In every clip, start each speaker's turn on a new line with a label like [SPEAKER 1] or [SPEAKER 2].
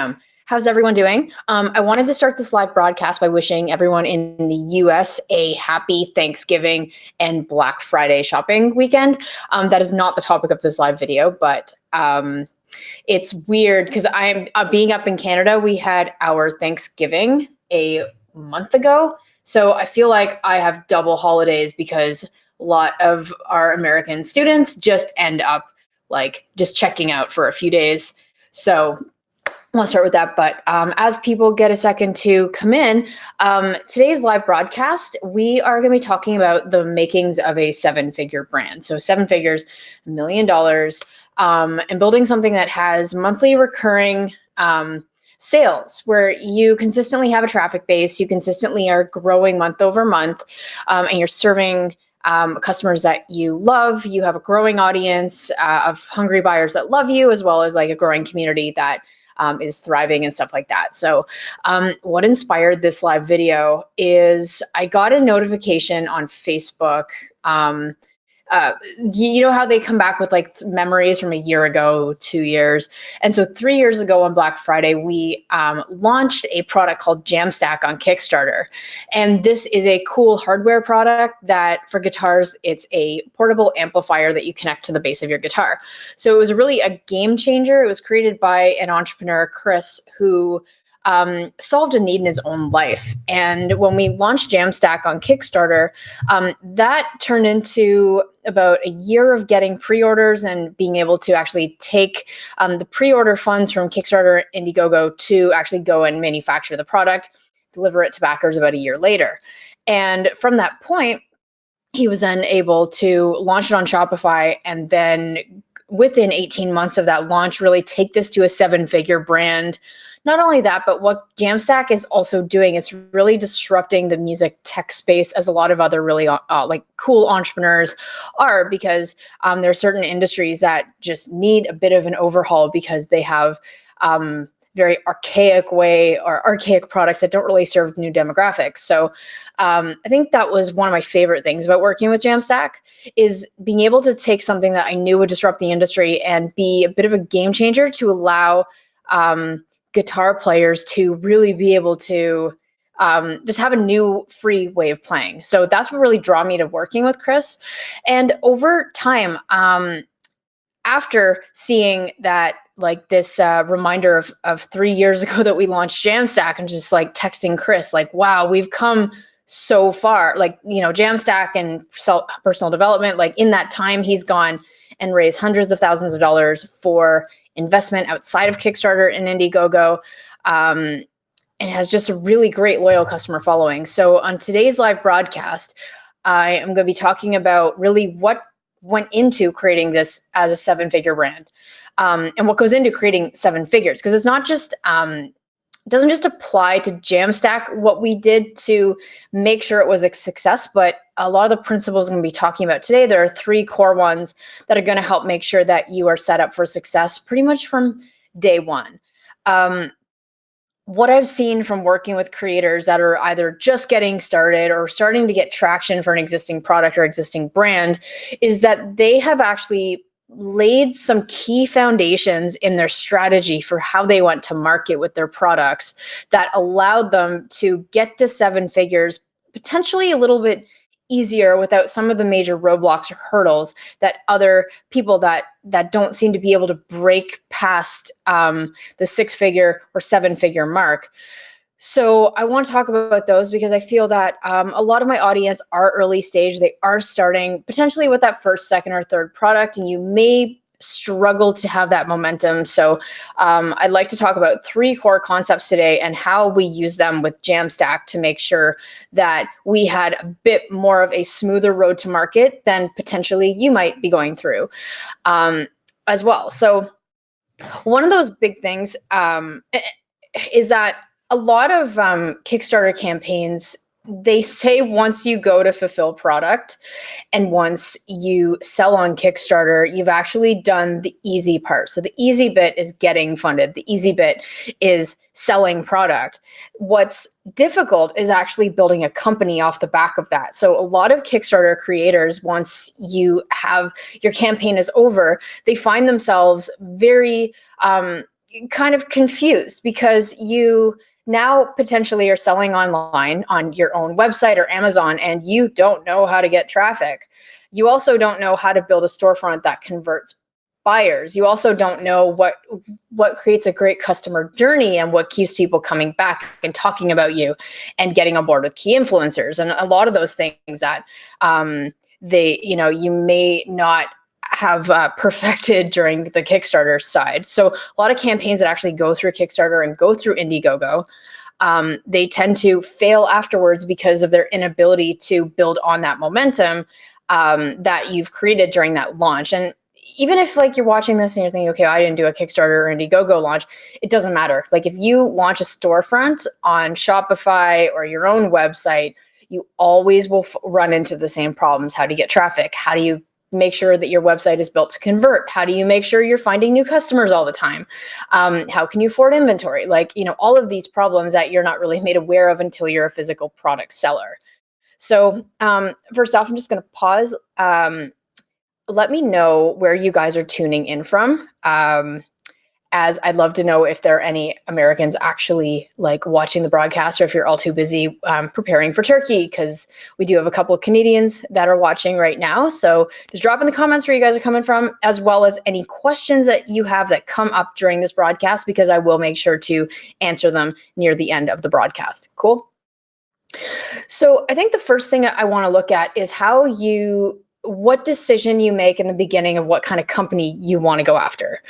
[SPEAKER 1] Bam. How's everyone doing? I wanted to start this live broadcast by wishing everyone in the US a happy Thanksgiving and Black Friday shopping weekend. That is not the topic of this live video, but it's weird because I'm being up in Canada. We had our Thanksgiving a month ago. So I feel like I have double holidays because a lot of our American students just end up like just checking out for a few days. So I'll start with that. But as people get a second to come in, today's live broadcast, we are going to be talking about the makings of a seven-figure brand. So 7 figures, $1 million, and building something that has monthly recurring sales where you consistently have a traffic base, you consistently are growing month over month, and you're serving customers that you love. You have a growing audience of hungry buyers that love you, as well as like a growing community that is thriving and stuff like that. So what inspired this live video is I got a notification on Facebook. You know how they come back with like memories from a year ago, 2 years. And so 3 years ago on Black Friday, we launched a product called Jamstack on Kickstarter. And this is a cool hardware product that for guitars, it's a portable amplifier that you connect to the base of your guitar. So it was really a game changer. It was created by an entrepreneur, Chris, who solved a need in his own life. And when we launched Jamstack on Kickstarter, that turned into about a year of getting pre-orders and being able to actually take the pre-order funds from Kickstarter, Indiegogo to actually go and manufacture the product, deliver it to backers about a year later. And from that point, he was then able to launch it on Shopify, and then within 18 months of that launch, really take this to a 7-figure brand. Not only that, but what Jamstack is also doing, it's really disrupting the music tech space as a lot of other really like cool entrepreneurs are, because there are certain industries that just need a bit of an overhaul because they have very archaic products that don't really serve new demographics. So I think that was one of my favorite things about working with Jamstack, is being able to take something that I knew would disrupt the industry and be a bit of a game changer to allow guitar players to really be able to just have a new free way of playing. So that's what really drew me to working with Chris. And over time, after seeing that, like this reminder of 3 years ago that we launched Jamstack, and just like texting Chris, like, wow, we've come so far. Like, you know, Jamstack and personal development, like in that time, he's gone and raised hundreds of thousands of dollars for investment outside of Kickstarter and Indiegogo, and has just a really great loyal customer following. So on today's live broadcast, I am going to be talking about really what went into creating this as a 7-figure brand, and what goes into creating 7 figures, because it's not just doesn't just apply to Jamstack, what we did to make sure it was a success, but a lot of the principles I'm going to be talking about today, there are 3 core ones that are going to help make sure that you are set up for success pretty much from day one. What I've seen from working with creators that are either just getting started or starting to get traction for an existing product or existing brand is that they have actually laid some key foundations in their strategy for how they went to market with their products that allowed them to get to 7 figures, potentially a little bit easier without some of the major roadblocks or hurdles that other people that don't seem to be able to break past the 6-figure or 7-figure mark. So I want to talk about those because I feel that a lot of my audience are early stage. They are starting potentially with that first, second, or third product, and you may struggle to have that momentum. So I'd like to talk about 3 core concepts today and how we use them with Jamstack to make sure that we had a bit more of a smoother road to market than potentially you might be going through as well. So one of those big things is that a lot of Kickstarter campaigns, they say once you go to fulfill product and once you sell on Kickstarter, you've actually done the easy part. So the easy bit is getting funded. The easy bit is selling product. What's difficult is actually building a company off the back of that. So a lot of Kickstarter creators, once you have your campaign is over, they find themselves very kind of confused because you now potentially are selling online on your own website or Amazon, and you don't know how to get traffic. You also don't know how to build a storefront that converts buyers. You also don't know what creates a great customer journey and what keeps people coming back and talking about you and getting on board with key influencers and a lot of those things that you may not have perfected during the Kickstarter side. So a lot of campaigns that actually go through Kickstarter and go through Indiegogo, they tend to fail afterwards because of their inability to build on that momentum that you've created during that launch. And even if like you're watching this and you're thinking, okay, I didn't do a Kickstarter or Indiegogo launch, it doesn't matter. Like if you launch a storefront on Shopify or your own website, you always will run into the same problems. How do you get traffic? How do you make sure that your website is built to convert? How do you make sure you're finding new customers all the time? How can you afford inventory? Like, all of these problems that you're not really made aware of until you're a physical product seller. So first off, I'm just going to pause. Let me know where you guys are tuning in from, as I'd love to know if there are any Americans actually like watching the broadcast, or if you're all too busy preparing for Turkey, because we do have a couple of Canadians that are watching right now. So just drop in the comments where you guys are coming from, as well as any questions that you have that come up during this broadcast, because I will make sure to answer them near the end of the broadcast. Cool? So I think the first thing I want to look at is what decision you make in the beginning of what kind of company you want to go after.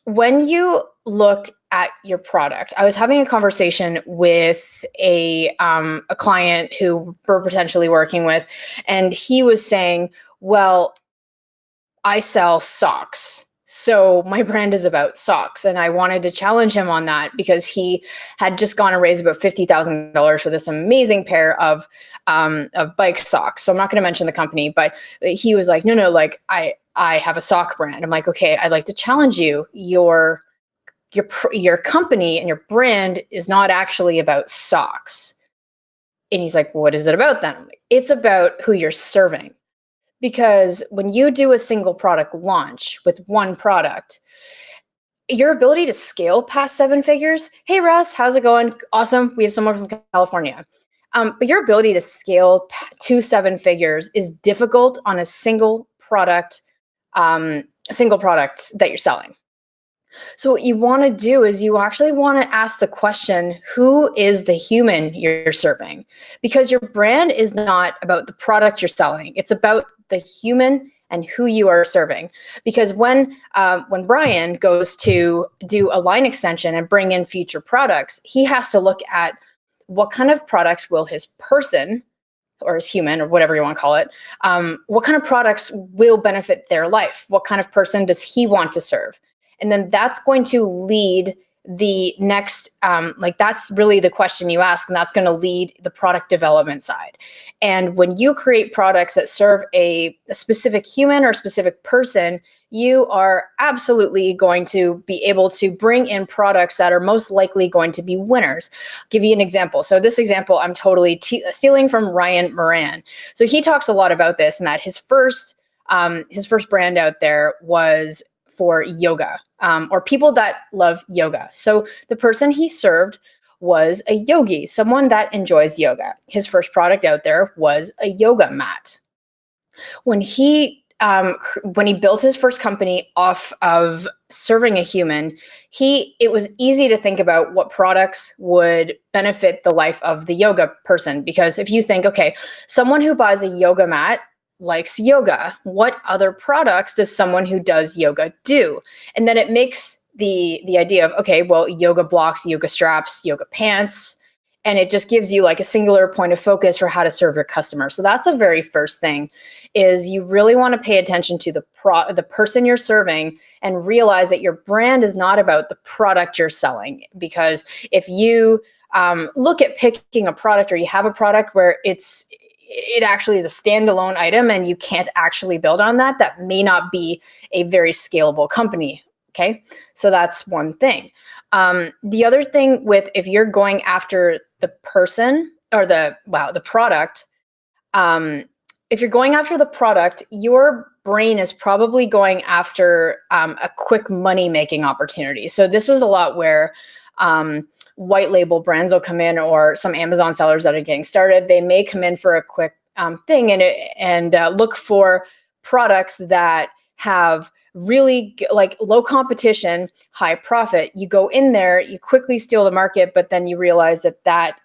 [SPEAKER 1] When you look at your product, I was having a conversation with a client who we're potentially working with, and he was saying, well, I sell socks. So my brand is about socks. And I wanted to challenge him on that because he had just gone and raised about $50,000 for this amazing pair of bike socks. So I'm not going to mention the company, but he was like, no, like I have a sock brand. I'm like, okay, I'd like to challenge you. Your company and your brand is not actually about socks. And he's like, what is it about then? I'm like, it's about who you're serving. Because when you do a single product launch with one product, your ability to scale past 7 figures, hey, Russ, how's it going? Awesome. We have someone from California. But your ability to scale to 7 figures is difficult on a single product that you're selling. So what you want to do is you actually want to ask the question, who is the human you're serving? Because your brand is not about the product you're selling. It's about the human and who you are serving. Because when Brian goes to do a line extension and bring in future products, he has to look at what kind of products will his person, or his human, or whatever you want to call it, what kind of products will benefit their life? What kind of person does he want to serve? And then that's going to lead the next, that's really the question you ask, and that's going to lead the product development side. And when you create products that serve a specific human or a specific person, you are absolutely going to be able to bring in products that are most likely going to be winners. I'll give you an example. So this example, I'm totally stealing from Ryan Moran. So he talks a lot about this, and that his first brand out there was for yoga, or people that love yoga. So the person he served was a yogi, someone that enjoys yoga. His first product out there was a yoga mat. When he built his first company off of serving a human, it was easy to think about what products would benefit the life of the yoga person. Because if you think, okay, someone who buys a yoga mat likes yoga, what other products does someone who does yoga do? And then it makes the idea of, okay, well, yoga blocks, yoga straps, yoga pants, and it just gives you like a singular point of focus for how to serve your customer. So that's the very first thing, is you really want to pay attention to the person you're serving and realize that your brand is not about the product you're selling. Because if you look at picking a product, or you have a product where it actually is a standalone item and you can't actually build on that, that may not be a very scalable company. Okay. So that's one thing. The other thing if you're going after the person or the product, if you're going after the product, your brain is probably going after a quick money-making opportunity. So this is a lot where white label brands will come in, or some Amazon sellers that are getting started. They may come in for a quick thing and look for products that have really like low competition, high profit. You go in there, you quickly steal the market, but then you realize that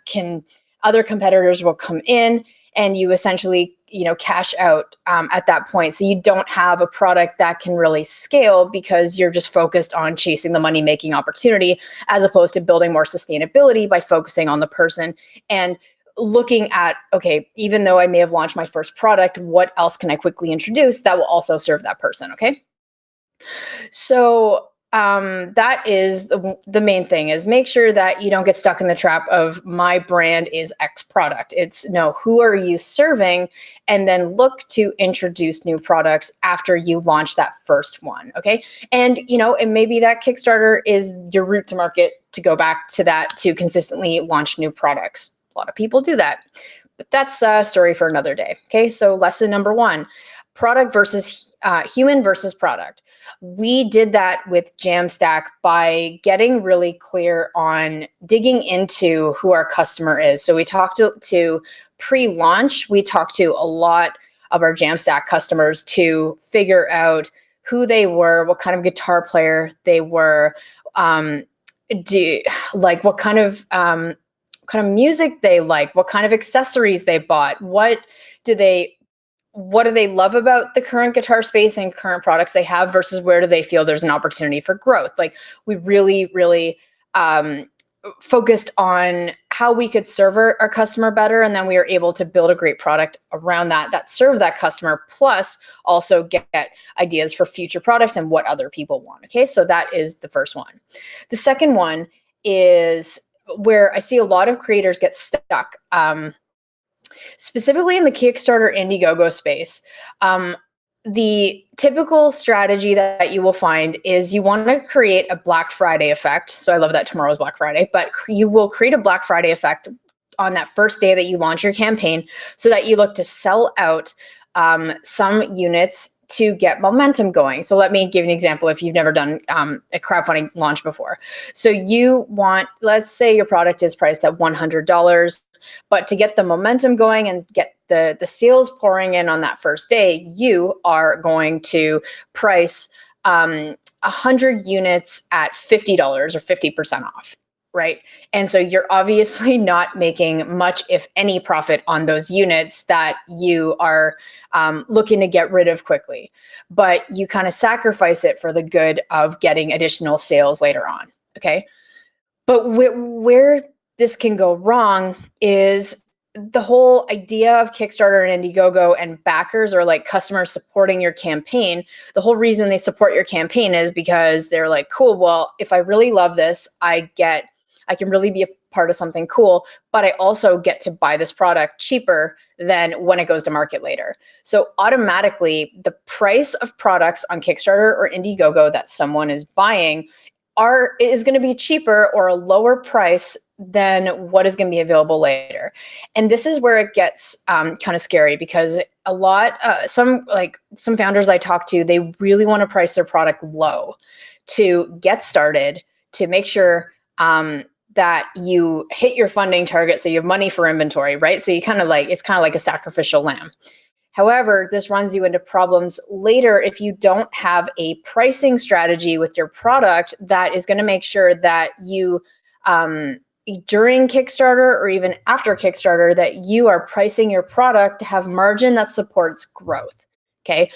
[SPEAKER 1] other competitors will come in, and you essentially, cash out at that point. So you don't have a product that can really scale because you're just focused on chasing the money-making opportunity, as opposed to building more sustainability by focusing on the person and looking at, okay, even though I may have launched my first product, what else can I quickly introduce that will also serve that person, okay? So that is the main thing, is make sure that you don't get stuck in the trap of my brand is X product. It's no, who are you serving? And then look to introduce new products after you launch that first one, okay? And, and maybe that Kickstarter is your route to market to go back to that, to consistently launch new products. A lot of people do that, but that's a story for another day, okay? So lesson number 1, product versus human versus product. We did that with Jamstack by getting really clear on digging into who our customer is. So we talked to pre-launch, we talked to a lot of our Jamstack customers to figure out who they were, what kind of guitar player they were, what kind of music they like, what kind of accessories they bought, what do they love about the current guitar space and current products they have versus where do they feel there's an opportunity for growth. Like, we really, really focused on how we could serve our customer better. And then we were able to build a great product around that served that customer, plus also get ideas for future products and what other people want. Okay, so that is the first one. The second one is where I see a lot of creators get stuck. Specifically in the Kickstarter Indiegogo space, the typical strategy that you will find is you want to create a Black Friday effect. So I love that tomorrow's Black Friday, but you will create a Black Friday effect on that first day that you launch your campaign, so that you look to sell out some units to get momentum going. So let me give you an example if you've never done a crowdfunding launch before. So you want, let's say your product is priced at $100, but to get the momentum going and get the sales pouring in on that first day, you are going to price 100 units at $50 or 50% off. Right. And so you're obviously not making much, if any, profit on those units that you are looking to get rid of quickly, but you kind of sacrifice it for the good of getting additional sales later on. Okay. But where this can go wrong is the whole idea of Kickstarter and Indiegogo and backers, or like customers supporting your campaign. The whole reason they support your campaign is because they're like, cool, well, if I really love this, I can really be a part of something cool, but I also get to buy this product cheaper than when it goes to market later. So automatically, the price of products on Kickstarter or Indiegogo that someone is buying is going to be cheaper or a lower price than what is going to be available later. And this is where it gets kind of scary, because some founders I talk to, they really want to price their product low to get started, to make sure that you hit your funding target, so you have money for inventory, right? So it's kind of like a sacrificial lamb. However, this runs you into problems later if you don't have a pricing strategy with your product that is going to make sure that you, during Kickstarter or even after Kickstarter, that you are pricing your product to have margin that supports growth. Okay.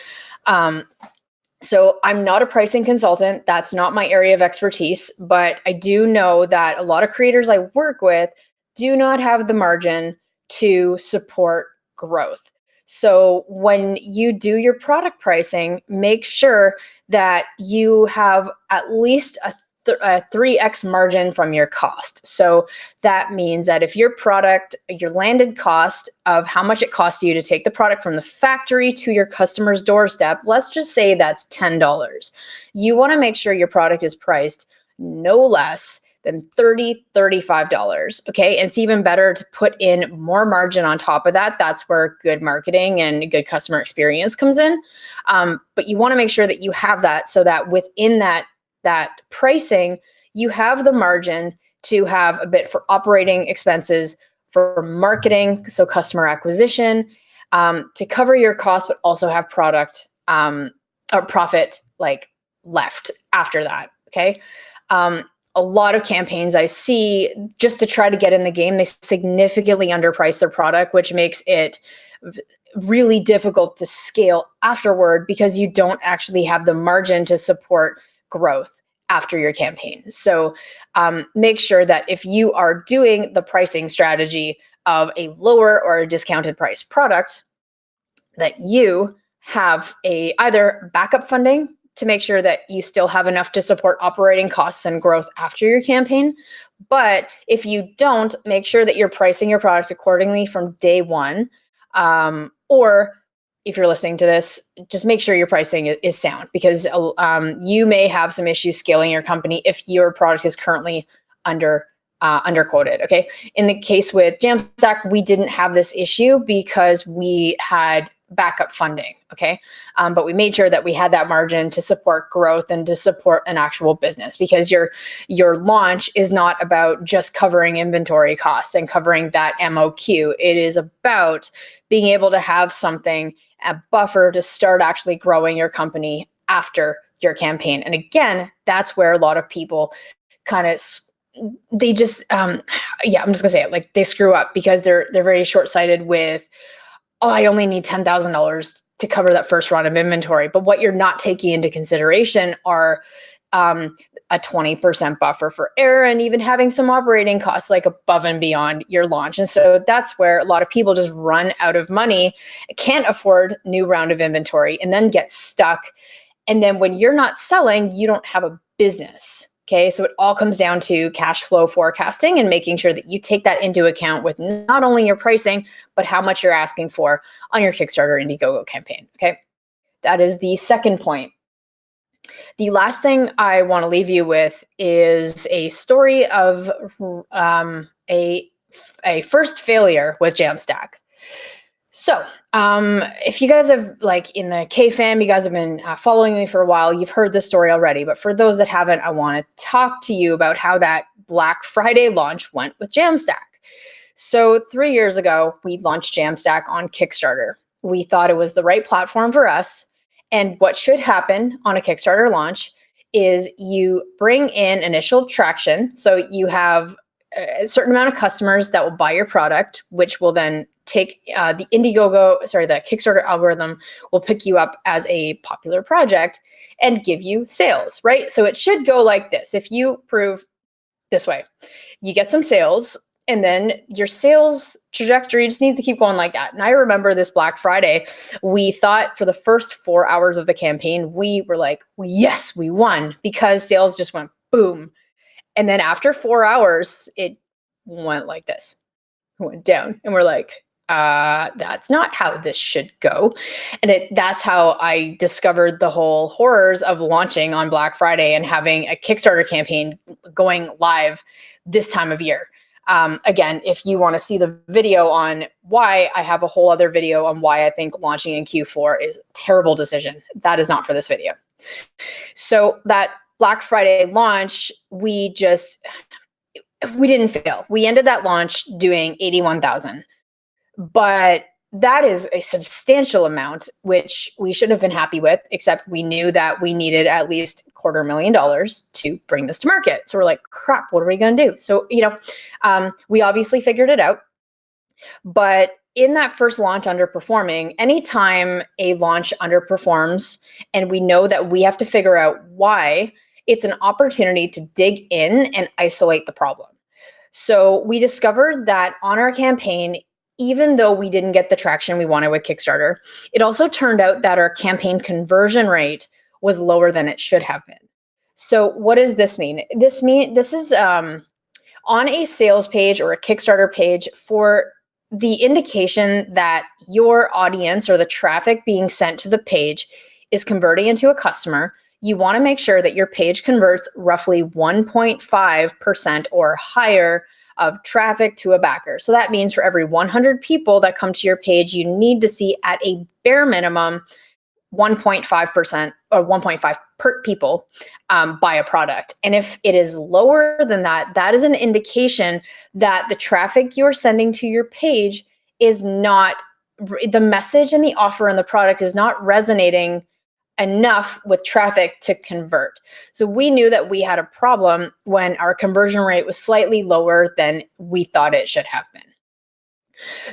[SPEAKER 1] So I'm not a pricing consultant. That's not my area of expertise, but I do know that a lot of creators I work with do not have the margin to support growth. So when you do your product pricing, make sure that you have at least a 3x margin from your cost. So that means that if your landed cost of how much it costs you to take the product from the factory to your customer's doorstep, let's just say that's $10. You want to make sure your product is priced no less then $30, $35. Okay. And it's even better to put in more margin on top of that. That's where good marketing and good customer experience comes in. But you want to make sure that you have that so that within that pricing, you have the margin to have a bit for operating expenses, for marketing, so customer acquisition, to cover your costs, but also have product or profit like left after that. Okay. A lot of campaigns I see, just to try to get in the game, they significantly underprice their product, which makes it really difficult to scale afterward because you don't actually have the margin to support growth after your campaign. So make sure that if you are doing the pricing strategy of a lower or a discounted price product, that you have either backup funding to make sure that you still have enough to support operating costs and growth after your campaign. But if you don't, make sure that you're pricing your product accordingly from day one. Or if you're listening to this, just make sure your pricing is sound, because you may have some issues scaling your company if your product is currently underquoted. Okay. In the case with Jamstack, we didn't have this issue because we had backup funding. Okay. But we made sure that we had that margin to support growth and to support an actual business, because your launch is not about just covering inventory costs and covering that MOQ. It is about being able to have something, a buffer to start actually growing your company after your campaign. And again, that's where a lot of people kind of they just I'm just gonna say it, like they screw up because they're very short-sighted with, oh, I only need $10,000 to cover that first round of inventory. But what you're not taking into consideration are a 20% buffer for error and even having some operating costs like above and beyond your launch. And so that's where a lot of people just run out of money, can't afford new round of inventory, and then get stuck. And then when you're not selling, you don't have a business. Okay, so it all comes down to cash flow forecasting and making sure that you take that into account with not only your pricing, but how much you're asking for on your Kickstarter Indiegogo campaign. Okay, that is the second point. The last thing I want to leave you with is a story of a first failure with Jamstack. So, if you guys have, like in the K-Fam, you guys have been following me for a while, you've heard this story already. But for those that haven't, I want to talk to you about how that Black Friday launch went with Jamstack. So 3 years ago, we launched Jamstack on Kickstarter. We thought it was the right platform for us. And what should happen on a Kickstarter launch is you bring in initial traction. So you have a certain amount of customers that will buy your product, which will then take the Kickstarter algorithm will pick you up as a popular project and give you sales, right? So it should go like this. If you prove this way, you get some sales, and then your sales trajectory just needs to keep going like that. And I remember this Black Friday, we thought for the first 4 hours of the campaign, we were like, yes, we won, because sales just went boom. And then after 4 hours, it went like this, it went down. And we're like, that's not how this should go. And that's how I discovered the whole horrors of launching on Black Friday and having a Kickstarter campaign going live this time of year. Again, if you want to see the video on why, I have a whole other video on why I think launching in Q4 is a terrible decision. That is not for this video. So that Black Friday launch, we didn't fail. We ended that launch doing 81,000. But that is a substantial amount, which we shouldn't have been happy with, except we knew that we needed at least $250,000 to bring this to market. So we're like, crap, what are we going to do? So, we obviously figured it out. But in that first launch underperforming, anytime a launch underperforms and we know that we have to figure out why, it's an opportunity to dig in and isolate the problem. So we discovered that on our campaign, even though we didn't get the traction we wanted with Kickstarter, it also turned out that our campaign conversion rate was lower than it should have been. So what does this mean? This is on a sales page or a Kickstarter page for the indication that your audience or the traffic being sent to the page is converting into a customer. you want to make sure that your page converts roughly 1.5% or higher of traffic to a backer. So that means for every 100 people that come to your page, you need to see at a bare minimum 1.5% or 1.5 per people buy a product. And if it is lower than that, that is an indication that the traffic you're sending to your page is not, the message and the offer and the product is not resonating enough with traffic to convert. So we knew that we had a problem when our conversion rate was slightly lower than we thought it should have been.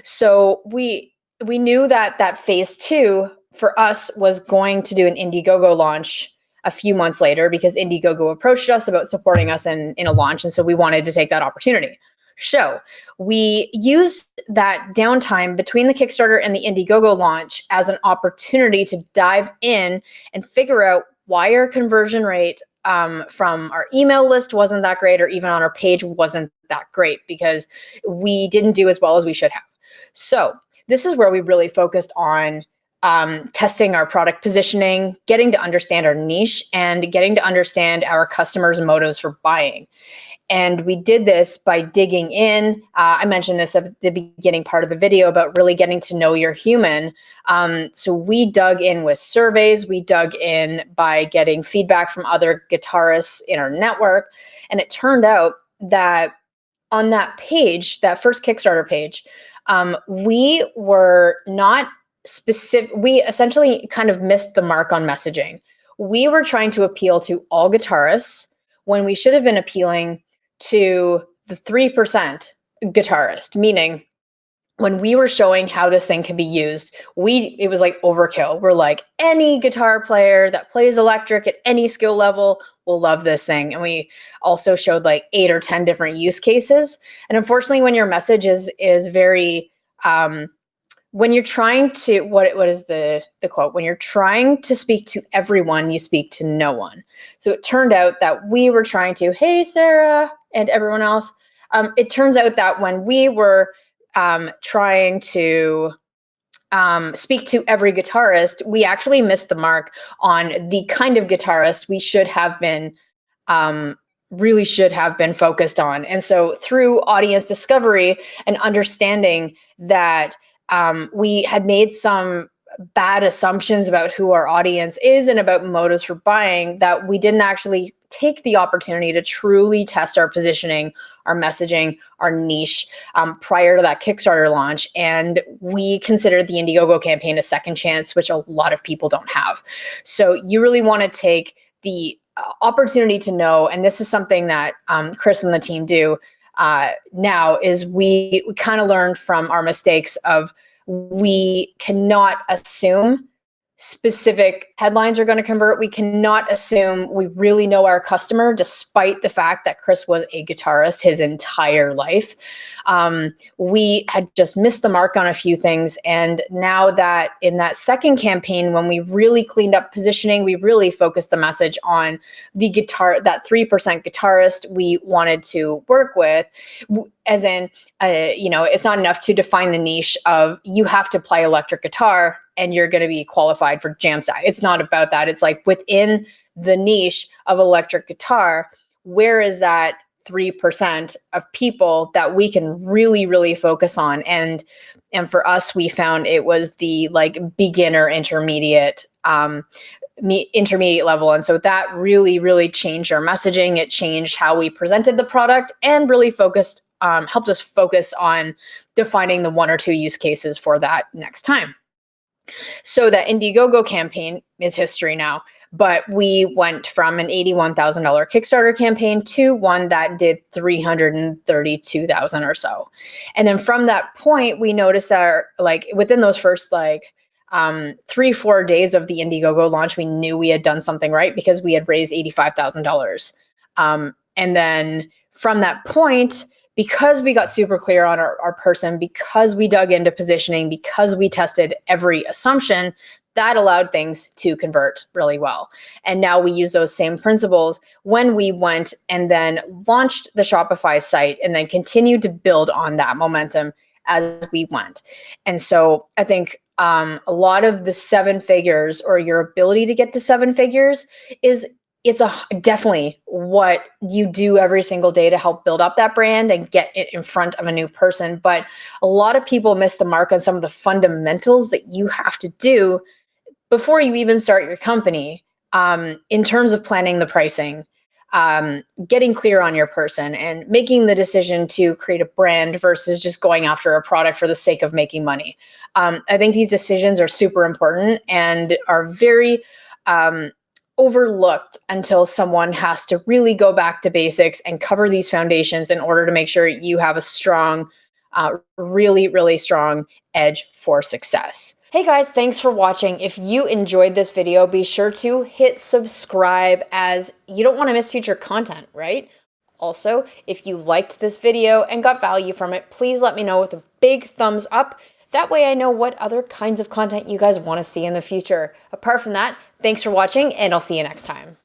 [SPEAKER 1] So we knew that phase 2 for us was going to do an Indiegogo launch a few months later, because Indiegogo approached us about supporting us in a launch. And so we wanted to take that opportunity. So we used that downtime between the Kickstarter and the Indiegogo launch as an opportunity to dive in and figure out why our conversion rate from our email list wasn't that great, or even on our page wasn't that great, because we didn't do as well as we should have. So this is where we really focused on testing our product positioning, getting to understand our niche, and getting to understand our customers' motives for buying. And we did this by digging in. I mentioned this at the beginning part of the video about really getting to know your human. So we dug in with surveys. We dug in by getting feedback from other guitarists in our network. And it turned out that on that page, that first Kickstarter page, we were not specific. We essentially kind of missed the mark on messaging. We were trying to appeal to all guitarists when we should have been appealing to the 3% guitarist, meaning when we were showing how this thing can be used, it was like overkill. We're like, any guitar player that plays electric at any skill level will love this thing. And we also showed like 8 or 10 different use cases. And unfortunately, when your message is very, when you're trying to, what is the quote? When you're trying to speak to everyone, you speak to no one. So it turned out that we were trying to, hey, Sarah, and everyone else. It turns out that when we were trying to speak to every guitarist, we actually missed the mark on the kind of guitarist we should have been, really should have been focused on. And so through audience discovery and understanding that we had made some bad assumptions about who our audience is and about motives for buying, that we didn't actually take the opportunity to truly test our positioning, our messaging, our niche prior to that Kickstarter launch. And we considered the Indiegogo campaign a second chance, which a lot of people don't have. So you really want to take the opportunity to know, and this is something that Chris and the team do now, is we kind of learned from our mistakes of, we cannot assume specific headlines are going to convert. We cannot assume we really know our customer, despite the fact that Chris was a guitarist his entire life. We had just missed the mark on a few things. And now that in that second campaign, when we really cleaned up positioning, we really focused the message on the guitar, that 3% guitarist we wanted to work with, as in, it's not enough to define the niche of, you have to play electric guitar and you're going to be qualified for Jamstack. It's not about that. It's like, within the niche of electric guitar, where is that 3% of people that we can really, really focus on? And for us, we found it was the like beginner intermediate level. And so that really, really changed our messaging. It changed how we presented the product, and really helped us focus on defining the 1 or 2 use cases for that next time. So that Indiegogo campaign is history now, but we went from an $81,000 Kickstarter campaign to one that did $332,000 or so. And then from that point, we noticed that within those first 3-4 days of the Indiegogo launch, we knew we had done something right, because we had raised $85,000. And then from that point, because we got super clear on our person, because we dug into positioning, because we tested every assumption, that allowed things to convert really well. And now we use those same principles when we went and then launched the Shopify site, and then continued to build on that momentum as we went. And so I think a lot of the 7 figures or your ability to get to 7 figures it's definitely what you do every single day to help build up that brand and get it in front of a new person. But a lot of people miss the mark on some of the fundamentals that you have to do before you even start your company, in terms of planning the pricing, getting clear on your person, and making the decision to create a brand versus just going after a product for the sake of making money. I think these decisions are super important and are very overlooked until someone has to really go back to basics and cover these foundations in order to make sure you have a strong, really, really strong edge for success. Hey guys, thanks for watching. If you enjoyed this video, be sure to hit subscribe, as you don't want to miss future content, right? Also, if you liked this video and got value from it, please let me know with a big thumbs up. That way I know what other kinds of content you guys want to see in the future. Apart from that, thanks for watching, and I'll see you next time.